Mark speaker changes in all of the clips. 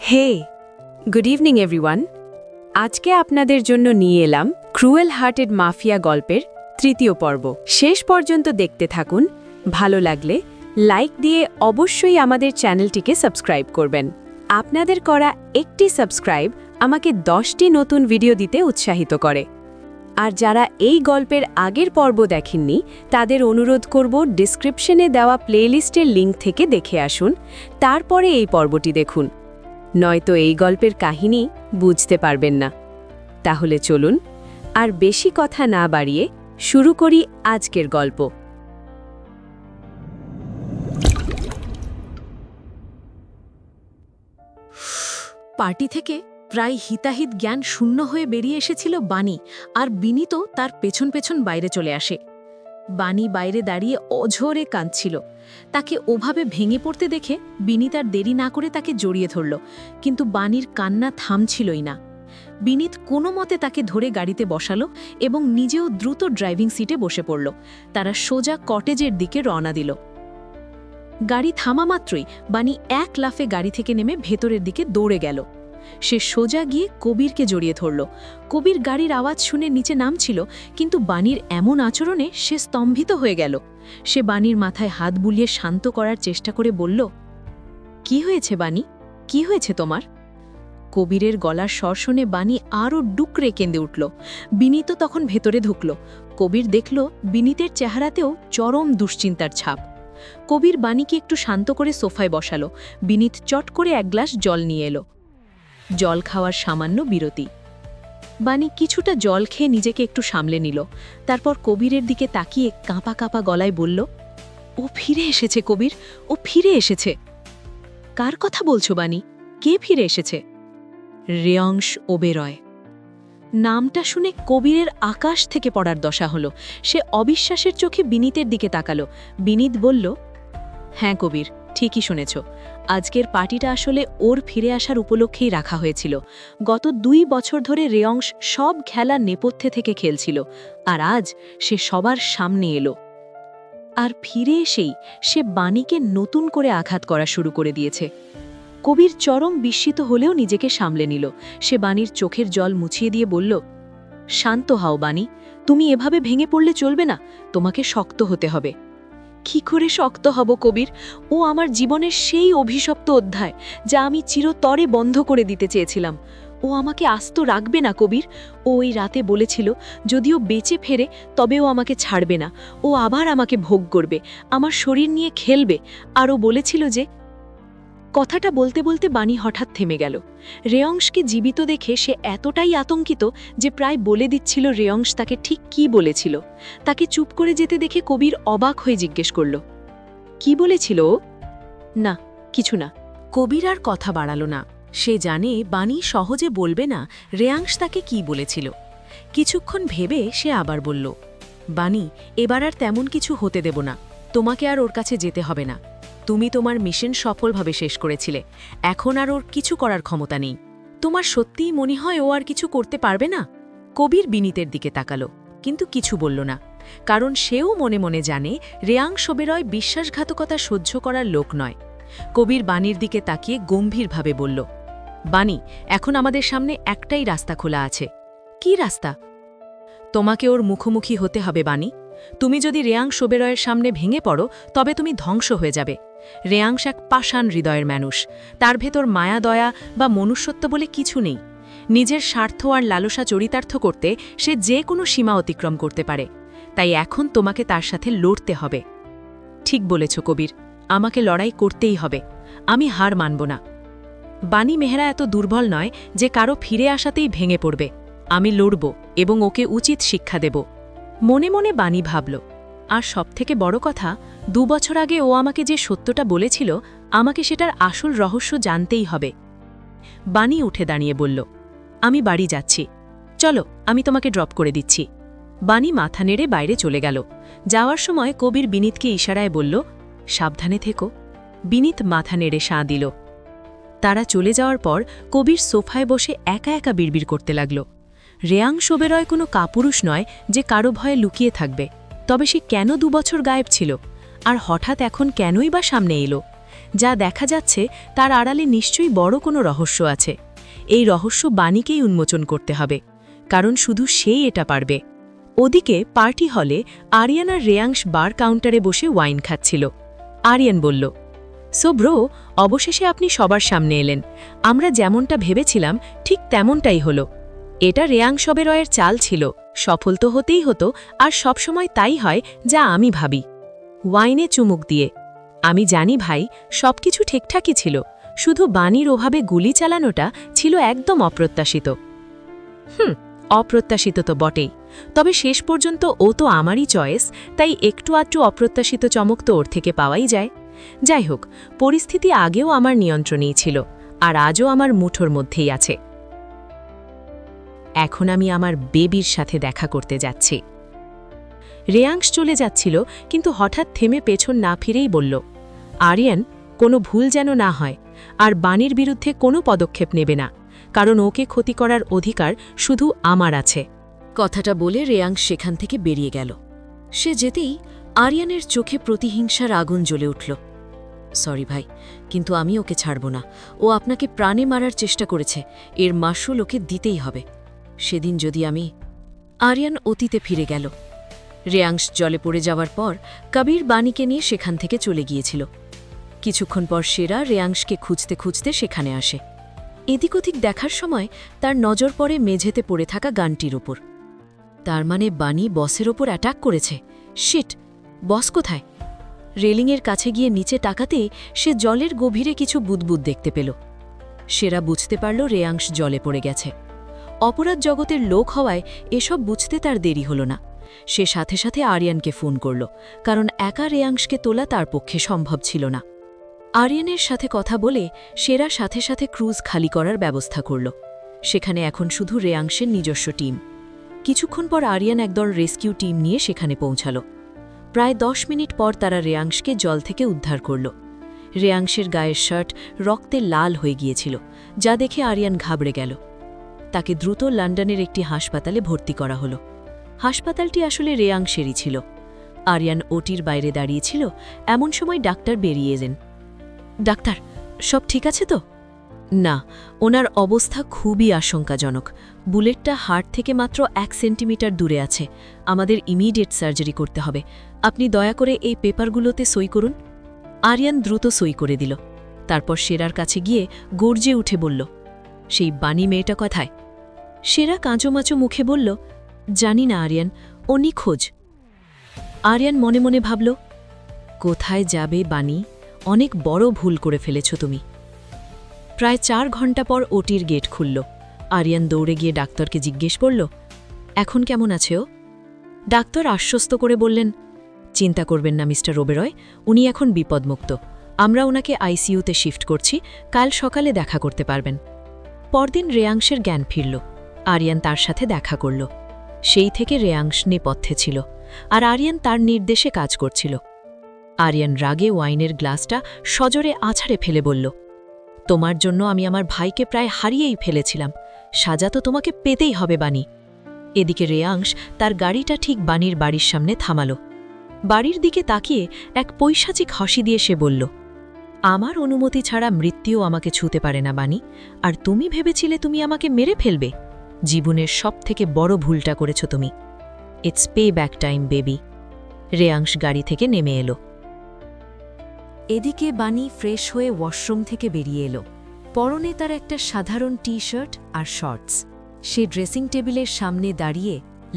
Speaker 1: হে good evening everyone. আজকে আপনাদের জন্য নিয়ে এলাম ক্রুয়েল হার্টেড মাফিয়া গল্পের তৃতীয় পর্ব। শেষ পর্যন্ত দেখতে থাকুন। ভালো লাগলে লাইক দিয়ে অবশ্যই আমাদের চ্যানেলটিকে সাবস্ক্রাইব করবেন। আপনাদের করা একটি সাবস্ক্রাইব আমাকে 10টি নতুন ভিডিও দিতে উৎসাহিত করে। আর যারা এই গল্পের আগের পর্ব দেখেননি তাদের অনুরোধ করব ডিসক্রিপশনে দেওয়া প্লেলিস্টের লিঙ্ক থেকে দেখে আসুন, তারপরে এই পর্বটি দেখুন। নয়তো এই গল্পের কাহিনী বুঝতে পারবেন না। তাহলে চলুন আর বেশি কথা না বাড়িয়ে শুরু করি আজকের গল্প।
Speaker 2: পার্টি থেকে প্রায় হিতাহিত জ্ঞান শূন্য হয়ে বেরিয়ে এসেছিল বাণী, আর বিনীত তার পেছন পেছন বাইরে চলে আসে। বাণী বাইরে দাঁড়িয়ে অঝোরে কাঁদছিল। তাকে ওভাবে ভেঙে পড়তে দেখে বিনীত আর দেরি না করে তাকে জড়িয়ে ধরল, কিন্তু বাণীর কান্না থামছিলই না। বিনীত কোনো মতে তাকে ধরে গাড়িতে বসালো এবং নিজেও দ্রুত ড্রাইভিং সিটে বসে পড়ল। তারা সোজা কটেজের দিকে রওনা দিল। গাড়ি থামা মাত্রই বাণী এক লাফে গাড়ি থেকে নেমে ভেতরের দিকে দৌড়ে গেল। সে সোজা গিয়ে কবিরকে জড়িয়ে ধরল। কবির গাড়ির আওয়াজ শুনে নিচে নামছিল, কিন্তু বাণীর এমন আচরণে সে স্তম্ভিত হয়ে গেল। সে বাণীর মাথায় হাত বুলিয়ে শান্ত করার চেষ্টা করে বলল, কি হয়েছে বাণী, কি হয়েছে তোমার? কবিরের গলার স্বর শুনে বাণী আরও ডুকরে কেঁদে উঠল। বিনীত তখন ভেতরে ঢুকল। কবির দেখল বিনীতের চেহারাতেও চরম দুশ্চিন্তার ছাপ। কবির বাণীকে একটু শান্ত করে সোফায় বসালো। বিনীত চট করে এক গ্লাস জল নিয়ে এলো। জল খাওয়ার সামান্য বিরতি। বাণী কিছুটা জল খেয়ে নিজেকে একটু সামলে নিল। তারপর কবিরের দিকে তাকিয়ে কাঁপা কাঁপা গলায় বলল, ও ফিরে এসেছে কবির, ও ফিরে এসেছে। কার কথা বলছো বাণী? কে ফিরে এসেছে? রেয়ংশ ওবেরয়। নামটা শুনে কবিরের আকাশ থেকে পড়ার দশা হলো। সে অবিশ্বাসের চোখে বিনীতের দিকে তাকালো। বিনীত বলল, হ্যাঁ কবির, ঠিকই শুনেছ। আজকের পার্টিটা আসলে ওর ফিরে আসার উপলক্ষেই রাখা হয়েছিল। গত 2 বছর ধরে রেয়ংশ সব খেলা নেপথ্যে থেকে খেলছিল, আর আজ সে সবার সামনে এলো। আর ফিরে এসেই সে বাণীকে নতুন করে আঘাত করা শুরু করে দিয়েছে। কবির চরম বিস্মিত হলেও নিজেকে সামলে নিল। সে বাণীর চোখের জল মুছিয়ে দিয়ে বলল, শান্ত হও বাণী, তুমি এভাবে ভেঙে পড়লে চলবে না, তোমাকে শক্ত হতে হবে। কি করে শক্ত হব কবির? ও আমার জীবনের সেই অভিশপ্ত অধ্যায়, যা আমি চিরতরে বন্ধ করে দিতে চেয়েছিলাম। ও আমাকে আস্ত রাখবে না কবির। ও ওই রাতে বলেছিল যদিও বেঁচে ফেরে তবেও আমাকে ছাড়বে না। ও আবার আমাকে ভোগ করবে, আমার শরীর নিয়ে খেলবে। আরও বলেছিল যে... কথাটা বলতে বলতে বাণী হঠাৎ থেমে গেল। রেয়ংশকে জীবিত দেখে সে এতটাই আতঙ্কিত যে প্রায় বলে দিচ্ছিল রেয়ংশ তাকে ঠিক কি বলেছিল। তাকে চুপ করে যেতে দেখে কবির অবাক হয়ে জিজ্ঞেস করল, কি বলেছিল ও? না, কিছু না। কবির আর কথা বাড়াল না। সে জানে বাণী সহজে বলবে না রেয়াংশ তাকে কি বলেছিল। কিছুক্ষণ ভেবে সে আবার বলল, বাণী, এবার আর তেমন কিছু হতে দেব না। তোমাকে আর ওর কাছে যেতে হবে না। তুমি তোমার মিশন সফলভাবে শেষ করেছিলে। এখন আর ওর কিছু করার ক্ষমতা নেই। তোমার সত্যিই মনে হয় ও আর কিছু করতে পারবে না? কবির বিনীতের দিকে তাকালো, কিন্তু কিছু বলল না, কারণ সেও মনে মনে জানে রেয়াংশ ওবেরয় বিশ্বাসঘাতকতা সহ্য করার লোক নয়। কবির বাণীর দিকে তাকিয়ে গম্ভীরভাবে বলল, বাণী, এখন আমাদের সামনে একটাই রাস্তা খোলা আছে। কি রাস্তা? তোমাকে ওর মুখোমুখি হতে হবে বাণী। তুমি যদি রেয়াংশ ওবেরয়ের সামনে ভেঙে পড়ো তবে তুমি ধ্বংস হয়ে যাবে। রেয়াংশ এক পাষাণ হৃদয়ের মানুষ। তার ভেতর মায়া দয়া বা মনুষ্যত্ব বলে কিছু নেই। নিজের স্বার্থ আর লালসা চরিতার্থ করতে সে যে কোনো সীমা অতিক্রম করতে পারে। তাই এখন তোমাকে তার সাথে লড়তে হবে। ঠিক বলেছ কবির, আমাকে লড়াই করতেই হবে। আমি হার মানব না। বাণী মেহরা এত দুর্বল নয় যে কারো ফিরে আসাতেই ভেঙে পড়বে। আমি লড়ব এবং ওকে উচিত শিক্ষা দেব। মনে মনে বাণী ভাবল, আর সবথেকে বড় কথা, 2 বছর আগে ও আমাকে যে সত্যটা বলেছিল আমাকে সেটার আসল রহস্য জানতেই হবে। বাণী উঠে দাঁড়িয়ে বলল, আমি বাড়ি যাচ্ছি, চলো আমি তোমাকে ড্রপ করে দিচ্ছি। বাণী মাথা নেড়ে বাইরে চলে গেল। যাওয়ার সময় কবির বিনীতকে ইশারায় বলল, সাবধানে থেকো। বিনীত মাথা নেড়ে সাঁ দিল। তারা চলে যাওয়ার পর কবির সোফায় বসে একা একা বিড়বিড় করতে লাগল। রেয়াংশ ওবেরয় কোনো কাপুরুষ নয় যে কারো ভয়ে লুকিয়ে থাকবে। তবে সে কেন 2 বছর গায়েব ছিল, আর হঠাৎ এখন কেনই বা সামনে এলো? যা দেখা যাচ্ছে তার আড়ালে নিশ্চয়ই বড় কোনো রহস্য আছে। এই রহস্য বাণীকেই উন্মোচন করতে হবে, কারণ শুধু সেই এটা পারবে। ওদিকে পার্টি হলে আরিয়ান আর রেয়াংশ বার কাউন্টারে বসে ওয়াইন খাচ্ছিল। আরিয়ান বলল, সো ব্রো, অবশেষে আপনি সবার সামনে এলেন। আমরা যেমনটা ভেবেছিলাম ঠিক তেমনটাই হলো। এটা রেয়াংশ ওবেরয়ের চাল ছিল, সফল তো হতেই হতো, আর সবসময় তাই হয় যা আমি ভাবি। ওয়াইনে চুমুক দিয়ে, আমি জানি ভাই, সবকিছু ঠিকঠাকই ছিল, শুধু বাণীর ওভাবে গুলি চালানোটা ছিল একদম অপ্রত্যাশিত। অপ্রত্যাশিত তো বটেই, তবে শেষ পর্যন্ত ও তো আমারই চয়েস, তাই একটু আধটু অপ্রত্যাশিত চমক তো ওর থেকে পাওয়াই যায়। যাই হোক, পরিস্থিতি আগেও আমার নিয়ন্ত্রণেই ছিল, আর আজও আমার মুঠোর মধ্যেই আছে। এখন আমি আমার বেবির সাথে দেখা করতে যাচ্ছি। রেয়াংশ চলে যাচ্ছিল, কিন্তু হঠাৎ থেমে পেছন না ফিরেই বলল, আরিয়ান, কোনো ভুল যেন না হয়, আর বাণীর বিরুদ্ধে কোনো পদক্ষেপ নেবে না, কারণ ওকে ক্ষতি করার অধিকার শুধু আমার আছে।
Speaker 3: কথাটা বলে রেয়াংশ সেখান থেকে বেরিয়ে গেল। সে যেতেই আরিয়ানের চোখে প্রতিহিংসার আগুন জ্বলে উঠল। সরি ভাই, কিন্তু আমি ওকে ছাড়ব না। ও আপনাকে প্রাণে মারার চেষ্টা করেছে, এর মাসুল ওকে দিতেই হবে। সেদিন যদি আমি... আরিয়ান অতীতে ফিরে গেল। রেয়াংশ জলে পড়ে যাওয়ার পর কবির বাণীকে নিয়ে সেখান থেকে চলে গিয়েছিল। কিছুক্ষণ পর সেরা রেয়াংশকে খুঁজতে খুঁজতে সেখানে আসে। এদিক ওদিক দেখার সময় তার নজর পড়ে মেঝেতে পড়ে থাকা গানটির উপর। তার মানে বাণী বসের ওপর অ্যাটাক করেছে। শিট, বস কোথায়? রেলিংয়ের কাছে গিয়ে নিচে তাকাতেই সে জলের গভীরে কিছু বুদবুদ দেখতে পেল। সেরা বুঝতে পারল রেয়াংশ জলে পড়ে গেছে। অপরাধ জগতের লোক হওয়ায় এসব বুঝতে তার দেরি হল না। সে সাথে সাথে আরিয়ানকে ফোন করল, কারণ একা রেয়াংশকে তোলা তার পক্ষে সম্ভব ছিল না। আরিয়ানের সাথে কথা বলে সেরা সাথে সাথে ক্রুজ খালি করার ব্যবস্থা করল। সেখানে এখন শুধু রেয়াংশের নিজস্ব টিম। কিছুক্ষণ পর আরিয়ান একদল রেস্কিউ টিম নিয়ে সেখানে পৌঁছাল। প্রায় 10 মিনিট পর তারা রেয়াংশকে জল থেকে উদ্ধার করল। রেয়াংশের গায়ের শার্ট রক্তে লাল হয়ে গিয়েছিল, যা দেখে আরিয়ান ঘাবড়ে গেল। তাকে দ্রুত লন্ডনের একটি হাসপাতালে ভর্তি করা হল। হাসপাতালটি আসলে রেয়াংশেরই ছিল। আরিয়ান ওটির বাইরে দাঁড়িয়েছিল, এমন সময় ডাক্তার বেরিয়ে এলেন। ডাক্তার, সব ঠিক আছে তো? না, ওনার অবস্থা খুবই আশঙ্কাজনক। বুলেটটা হার্ট থেকে মাত্র 1 সেন্টিমিটার দূরে আছে। আমাদের ইমিডিয়েট সার্জারি করতে হবে। আপনি দয়া করে এই পেপারগুলোতে সই করুন। আরিয়ান দ্রুত সই করে দিল। তারপর সেরার কাছে গিয়ে গর্জে উঠে বলল, সেই বাণী মেয়েটা কোথায়? সেরা কাঁচোমাচো মুখে বলল, জানি না আরিয়ান, ও নিখোঁজ। আরিয়ান মনে মনে ভাবল, কোথায় যাবে বাণী? অনেক বড় ভুল করে ফেলেছ তুমি। প্রায় 4 ঘন্টা পর ওটির গেট খুলল। আরিয়ান দৌড়ে গিয়ে ডাক্তারকে জিজ্ঞেস করল, এখন কেমন আছে ও? ডাক্তার আশ্বস্ত করে বললেন, চিন্তা করবেন না মিস্টার ওবেরয়, উনি এখন বিপদমুক্ত। আমরা ওনাকে আইসিইউতে শিফট করছি, কাল সকালে দেখা করতে পারবেন। পরদিন রেয়াংশের জ্ঞান ফিরল। আরিয়ান তার সাথে দেখা করল। সেই থেকে রেয়াংশ নেপথ্যে ছিল, আর আরিয়ান তার নির্দেশে কাজ করছিল। আরিয়ান রাগে ওয়াইনের গ্লাসটা সজোরে আছাড়ে ফেলে বলল, তোমার জন্য আমি আমার ভাইকে প্রায় হারিয়েই ফেলেছিলাম। সাজা তো তোমাকে পেতেই হবে বাণী। এদিকে রেয়াংশ তার গাড়িটা ঠিক বাণীর বাড়ির সামনে থামাল। বাড়ির দিকে তাকিয়ে এক পৈশাচিক হাসি দিয়ে সে বলল, আমার অনুমতি ছাড়া মৃত্যুও আমাকে ছুঁতে পারে না বাণী, আর তুমি ভেবেছিলে তুমি আমাকে মেরে ফেলবে? জীবনের সবথেকে বড় ভুলটা করেছ তুমি। It's pay back time baby. Reyansh গাড়ি থেকে নেমে এলো। এদিকে বাণী ফ্রেশ হয়ে ওয়াশরুম থেকে বেরিয়ে এলো। পরনে তার একটা সাধারণ টি-শার্ট আর শর্টস। সে ড্রেসিং টেবিলের সামনে দাঁড়িয়ে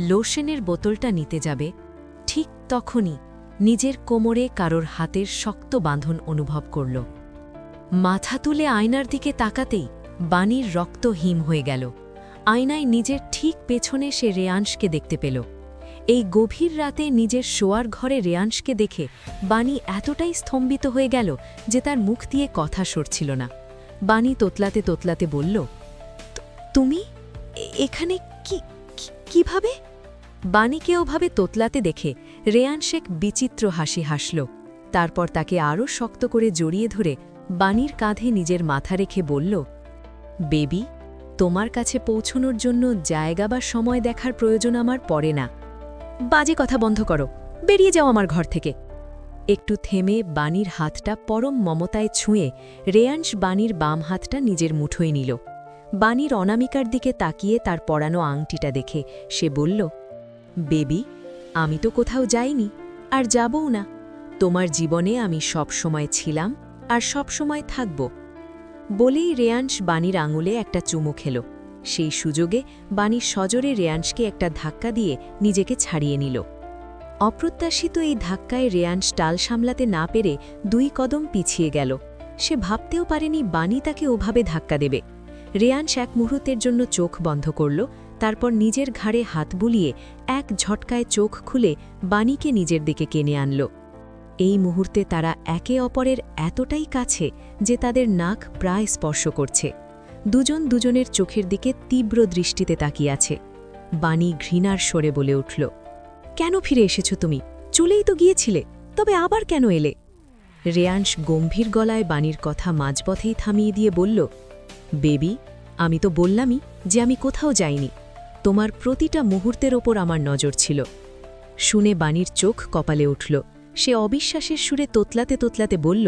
Speaker 3: লোশনের বোতলটা নিতে যাবে, ঠিক তখনই নিজের কোমরে কারোর হাতের শক্ত বাঁধন অনুভব করল। মাথা তুলে আয়নার দিকে তাকাতেই বাণীর রক্ত হিম হয়ে গেল। আয়নায় নিজের ঠিক পেছনে সে রেয়াংশকে দেখতে পেল। এই গভীর রাতে নিজের শোয়ার ঘরে রেয়াংশকে দেখে বাণী এতটাই স্তম্ভিত হয়ে গেল যে তার মুখ দিয়ে কথা সরছিল না। বাণী তোতলাতে তোতলাতে বলল, তুমি এখানে কিভাবে? বাণীকে ওভাবে তোতলাতে দেখে রেয়াংশ এক বিচিত্র হাসি হাসল। তারপর তাকে আরও শক্ত করে জড়িয়ে ধরে বাণীর কাঁধে নিজের মাথা রেখে বলল, বেবি, তোমার কাছে পৌঁছনোর জন্য জায়গা বা সময় দেখার প্রয়োজন আমার পড়ে না। বাজে কথা বন্ধ করো, বেরিয়ে যাও আমার ঘর থেকে।
Speaker 1: একটু থেমে বাণীর হাতটা পরম মমতায় ছুঁয়ে রেয়াংশ বাণীর বাম হাতটা নিজের মুঠোয় নিল। বাণীর অনামিকার দিকে তাকিয়ে তার পরানো আংটিটা দেখে সে বলল, বেবি, আমি তো কোথাও যাইনি, আর যাবও না। তোমার জীবনে আমি সব সময় ছিলাম আর সব সময় থাকব। বলেই রেয়াংশ বাণীর আঙুলে একটা চুমু খেল। সেই সুযোগে বাণী সজোরে রেয়াংশকে একটা ধাক্কা দিয়ে নিজেকে ছাড়িয়ে নিল। অপ্রত্যাশিত এই ধাক্কায় রেয়াংশ টাল সামলাতে না পেরে 2 কদম পিছিয়ে গেল। সে ভাবতেও পারেনি বাণী তাকে ওভাবে ধাক্কা দেবে। রেয়াংশ এক মুহূর্তের জন্য চোখ বন্ধ করল, তারপর নিজের ঘাড়ে হাত বুলিয়ে এক ঝটকায় চোখ খুলে বাণীকে নিজের দিকে টেনে আনল। এই মুহূর্তে তারা একে অপরের এতটাই কাছে যে তাদের নাক প্রায় স্পর্শ করছে। দুজন দুজনের চোখের দিকে তীব্র দৃষ্টিতে তাকিয়ে আছে। বাণী ঘৃণার স্বরে বলে উঠল, কেন ফিরে এসেছো তুমি? চলেই তো গিয়েছিলে, তবে আবার কেন এলে? রেয়াংশ গম্ভীর গলায় বাণীর কথা মাঝপথেই থামিয়ে দিয়ে বলল, বেবি, আমি তো বললামই যে আমি কোথাও যাইনি। তোমার প্রতিটা মুহূর্তের ওপর আমার নজর ছিল। শুনে বাণীর চোখ কপালে উঠল। সে অবিশ্বাসের সুরে তোতলাতে তোতলাতে বলল,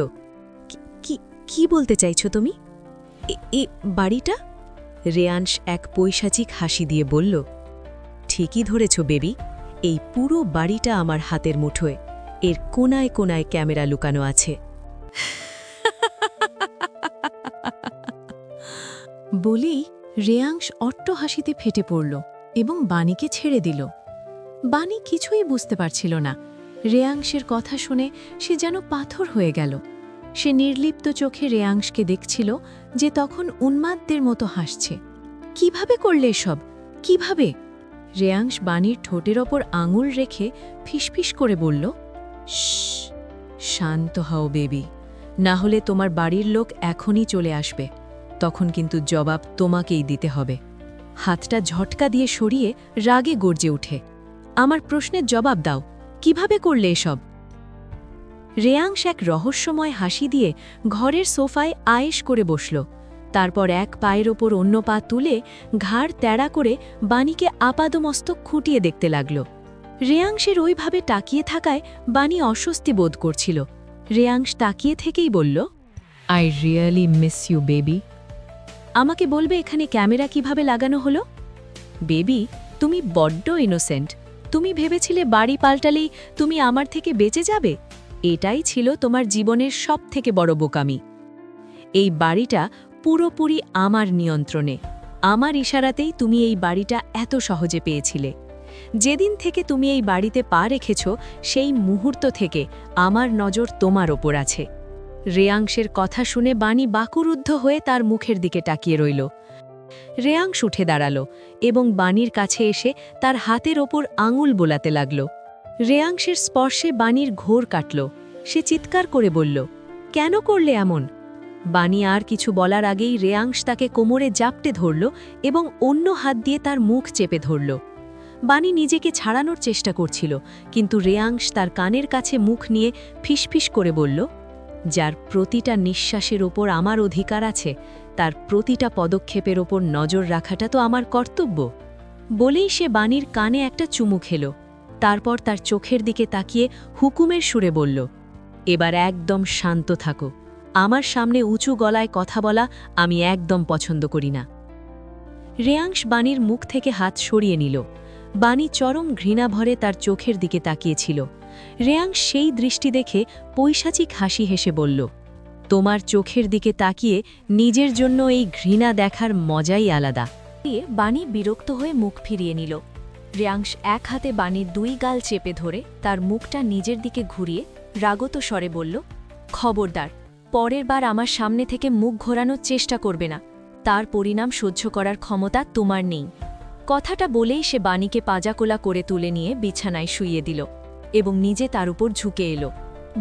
Speaker 1: কি বলতে চাইছো তুমি? এ বাড়িটা? রেয়াংশ এক পৈশাচিক হাসি দিয়ে বলল, ঠিকই ধরেছ বেবি, এই পুরো বাড়িটা আমার হাতের মুঠোয়। এর কোনায় কোনায় ক্যামেরা লুকানো আছে।
Speaker 2: বলেই রেয়াংশ অট্ট হাসিতে ফেটে পড়ল এবং বাণীকে ছেড়ে দিল। বাণী কিছুই বুঝতে পারছিল না। রেয়াংশের কথা শুনে সে যেন পাথর হয়ে গেল। সে নির্লিপ্ত চোখে রেয়াংশকে দেখছিল, যে তখন উন্মাদদের মতো হাসছে। কিভাবে করলে এসব? কিভাবে? রেয়াংশ বাণীর ঠোঁটের ওপর আঙুল রেখে ফিসফিস করে বলল, শান্ত হও বেবি, না হলে তোমার বাড়ির লোক এখনই চলে আসবে। তখন কিন্তু জবাব তোমাকেই দিতে হবে। হাতটা ঝটকা দিয়ে সরিয়ে রাগে গর্জে উঠে, আমার প্রশ্নের জবাব দাও, কিভাবে করলে এসব? রেয়াংশ এক রহস্যময় হাসি দিয়ে ঘরের সোফায় আয়েশ করে বসল। তারপর এক পায়ের ওপর অন্য পা তুলে ঘাড় তেড়া করে বাণীকে আপাদমস্তক খুঁটিয়ে দেখতে লাগল। রেয়াংশের ওইভাবে তাকিয়ে থাকায় বাণী অস্বস্তি বোধ করছিল। রেয়াংশ তাকিয়ে থেকেই বলল, I really miss you baby. আমাকে বলবে এখানে ক্যামেরা কিভাবে লাগানো হলো? বেবি, তুমি বড্ড ইনোসেন্ট। তুমি ভেবেছিলে বাড়ি পাল্টালেই তুমি আমার থেকে বেঁচে যাবে। এটাই ছিল তোমার জীবনের সবথেকে বড় বোকামি। এই বাড়িটা পুরোপুরি আমার নিয়ন্ত্রণে। আমার ইশারাতেই তুমি এই বাড়িটা এত সহজে পেয়েছিলে। যেদিন থেকে তুমি এই বাড়িতে পা রেখেছ, সেই মুহূর্ত থেকে আমার নজর তোমার ওপর আছে। রেয়াংশের কথা শুনে বাণী বাকুরুদ্ধ হয়ে তার মুখের দিকে তাকিয়ে রইল। রেয়াংশ উঠে দাঁড়াল এবং বাণীর কাছে এসে তার হাতের ওপর আঙুল বোলাতে লাগল। রেয়াংশের স্পর্শে বাণীর ঘোর কাটল। সে চিৎকার করে বলল, কেন করলে এমন? বাণী আর কিছু বলার আগেই রেয়াংশ তাকে কোমরে জাপটে ধরল এবং অন্য হাত দিয়ে তার মুখ চেপে ধরল। বাণী নিজেকে ছাড়ানোর চেষ্টা করছিল, কিন্তু রেয়াংশ তার কানের কাছে মুখ নিয়ে ফিসফিস করে বলল, যার প্রতিটা নিঃশ্বাসের ওপর আমার অধিকার আছে, তার প্রতিটা পদক্ষেপের ওপর নজর রাখাটা তো আমার কর্তব্য। বলেই সে বাণীর কানে একটা চুমু খেল। তারপর তার চোখের দিকে তাকিয়ে হুকুমের সুরে বলল, এবার একদম শান্ত থাকো। আমার সামনে উঁচু গলায় কথা বলা আমি একদম পছন্দ করি না। রেয়াংশ বাণীর মুখ থেকে হাত সরিয়ে নিল। বাণী চরম ঘৃণা ভরে তার চোখের দিকে তাকিয়েছিল। রেয়াংশ সেই দৃষ্টি দেখে পৈশাচিক হাসি হেসে বলল, তোমার চোখের দিকে তাকিয়ে নিজের জন্য এই ঘৃণা দেখার মজাই আলাদা। বাণী বিরক্ত হয়ে মুখ ফিরিয়ে নিল। রেয়াংশ এক হাতে বাণীর 2 গাল চেপে ধরে তার মুখটা নিজের দিকে ঘুরিয়ে রাগত স্বরে বলল, খবরদার, পরের বার আমার সামনে থেকে মুখ ঘোরানোর চেষ্টা করবে না। তার পরিণাম সহ্য করার ক্ষমতা তোমার নেই। কথাটা বলেই সে বাণীকে পাজাকোলা করে তুলে নিয়ে বিছানায় শুইয়ে দিল এবং নিজে তার উপর ঝুঁকে এলো।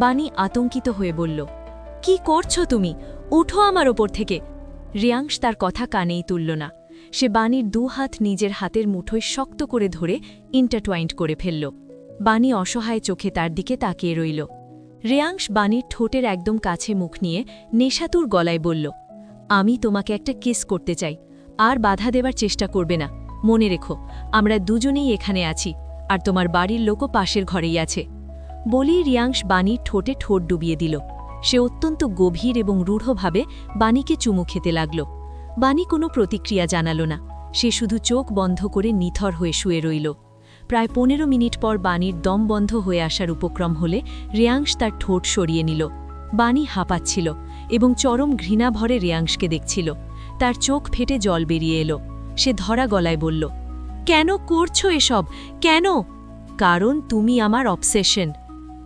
Speaker 2: বাণী আতঙ্কিত হয়ে বলল, কি করছো তুমি? উঠো আমার ওপর থেকে। রেয়াংশ তার কথা কানেই তুলল না। সে বাণীর 2 হাত নিজের হাতের মুঠোয় শক্ত করে ধরে ইন্টারটুয়াইন্ড করে ফেলল। বাণী অসহায় চোখে তার দিকে তাকিয়ে রইল। রেয়াংশ বাণীর ঠোঁটের একদম কাছে মুখ নিয়ে নেশাতুর গলায় বলল, আমি তোমাকে একটা কিস করতে চাই, আর বাধা দেবার চেষ্টা করবে না। মনে রেখো, আমরা দুজনেই এখানে আছি, আর তোমার বাড়ির লোকও পাশের ঘরেই আছে। বলেই রিয়াংশ বাণীর ঠোঁটে ঠোঁট ডুবিয়ে দিল। সে অত্যন্ত গভীর এবং রূঢ়ভাবে বাণীকে চুমু খেতে লাগল। বাণী কোনো প্রতিক্রিয়া জানাল না, সে শুধু চোখ বন্ধ করে নিথর হয়ে শুয়ে রইল। প্রায় 15 মিনিট পর বাণীর দম বন্ধ হয়ে আসার উপক্রম হলে রিয়াংশ তার ঠোঁট সরিয়ে নিল। বাণী হাঁপাচ্ছিল এবং চরম ঘৃণাভরে রিয়াংশকে দেখছিল। তার চোখ ফেটে জল বেরিয়ে এলো। সে ধরা গলায় বলল, কেন করছো এসব, কেন? কারণ তুমি আমার অবসেশন।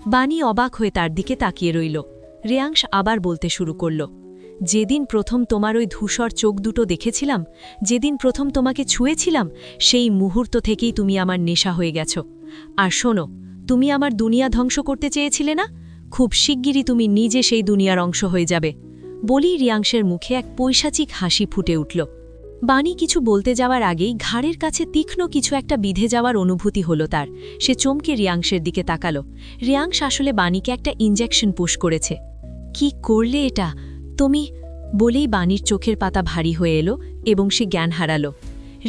Speaker 2: বাণী অবাক হয়ে তার দিকে তাকিয়ে রইল। রিয়াংশ আবার বলতে শুরু করল, যেদিন প্রথম তোমার ওই ধূসর চোখ দুটো দেখেছিলাম, যেদিন প্রথম তোমাকে ছুঁয়েছিলাম, সেই মুহূর্ত থেকেই তুমি আমার নেশা হয়ে গেছো। আর শোনো, তুমি আমার দুনিয়া ধ্বংস করতে চেয়েছিলে না? খুব শিগগিরই তুমি নিজে সেই দুনিয়ার অংশ হয়ে যাবে। বলেই রিয়াংশের মুখে এক পৈশাচিক হাসি ফুটে উঠল। বাণী কিছু বলতে যাওয়ার আগেই ঘাড়ের কাছে তীক্ষ্ণ কিছু একটা বিঁধে যাওয়ার অনুভূতি হলো তার। সে চমকে রিয়াংশের দিকে তাকালো। রিয়াংশ আসলে বাণীকে একটা ইনজেকশন পুশ করেছে। কি করলে এটা তুমি? বলেই বাণীর চোখের পাতা ভারী হয়ে এলো এবং সে জ্ঞান হারালো।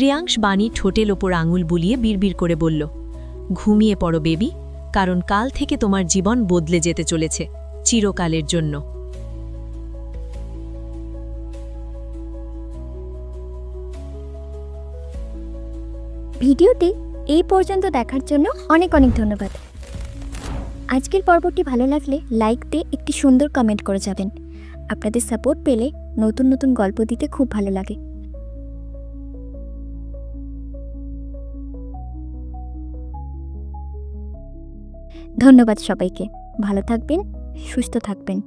Speaker 2: রিয়াংশ বাণীর ঠোঁটের ওপর আঙুল বুলিয়ে বিড়বিড় করে বলল, ঘুমিয়ে পড়ো বেবি, কারণ কাল থেকে তোমার জীবন বদলে যেতে চলেছে, চিরকালের জন্য।
Speaker 4: ভিডিওটি এই পর্যন্ত দেখার জন্য অনেক অনেক ধন্যবাদ। আজকের পর্বটি ভালো লাগলে লাইক দিয়ে একটি সুন্দর কমেন্ট করে যাবেন। আপনাদের সাপোর্ট পেলে নতুন নতুন গল্প দিতে খুব ভালো লাগে। ধন্যবাদ সবাইকে। ভালো থাকবেন, সুস্থ থাকবেন।